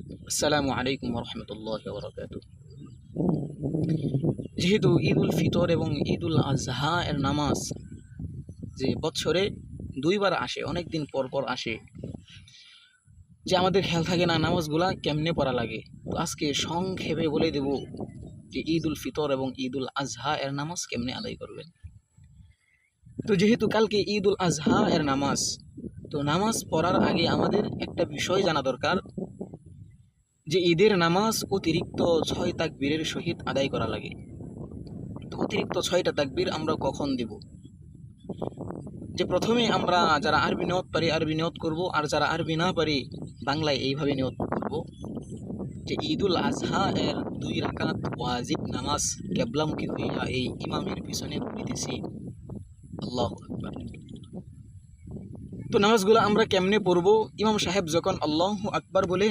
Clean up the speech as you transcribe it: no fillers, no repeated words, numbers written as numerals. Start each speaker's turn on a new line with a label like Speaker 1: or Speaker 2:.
Speaker 1: আসসালামু আলাইকুম রহমতুল্লাহি ওয়া বারাকাতুহু। যেহেতু ঈদ উল ফিতর এবং ঈদ উল আজহা এর নামাজ যে বছরে দুইবার আসে, অনেক দিন পর পর আসে, যে আমাদের খেয়াল থাকে না নামাজগুলা কেমনে পড়া লাগে। তো আজকে সংক্ষেপে বলে দেব যে ঈদ উল ফিতর এবং ঈদ উল আজহা এর নামাজ কেমনে আদায় করবেন। তো যেহেতু কালকে ঈদ উল আজহা এর নামাজ, তো নামাজ পড়ার আগে আমাদের একটা বিষয় জানা দরকার যে ঈদের নামাজ অতিরিক্ত 6 তাকবীরের সহিত আদায় করা লাগে। তো অতিরিক্ত 6টা তাকবীর আমরা কখন দিব? যে প্রথমে আমরা যারা আরবি নিয়ত পারি আরবি নিয়ত করব, আর যারা আরবি না পারি বাংলায় এইভাবে নিয়ত করব যে ঈদুল আজহা এর 2 রাকাত ওয়াজিব নামাজ কিবলামুখী হইয়া এই ইমামের পিছনে পড়িতেছি। আল্লাহু আকবার। তো নামাজগুলো আমরা কেমনে পড়ব? ইমাম সাহেব যখন আল্লাহু আকবার বলে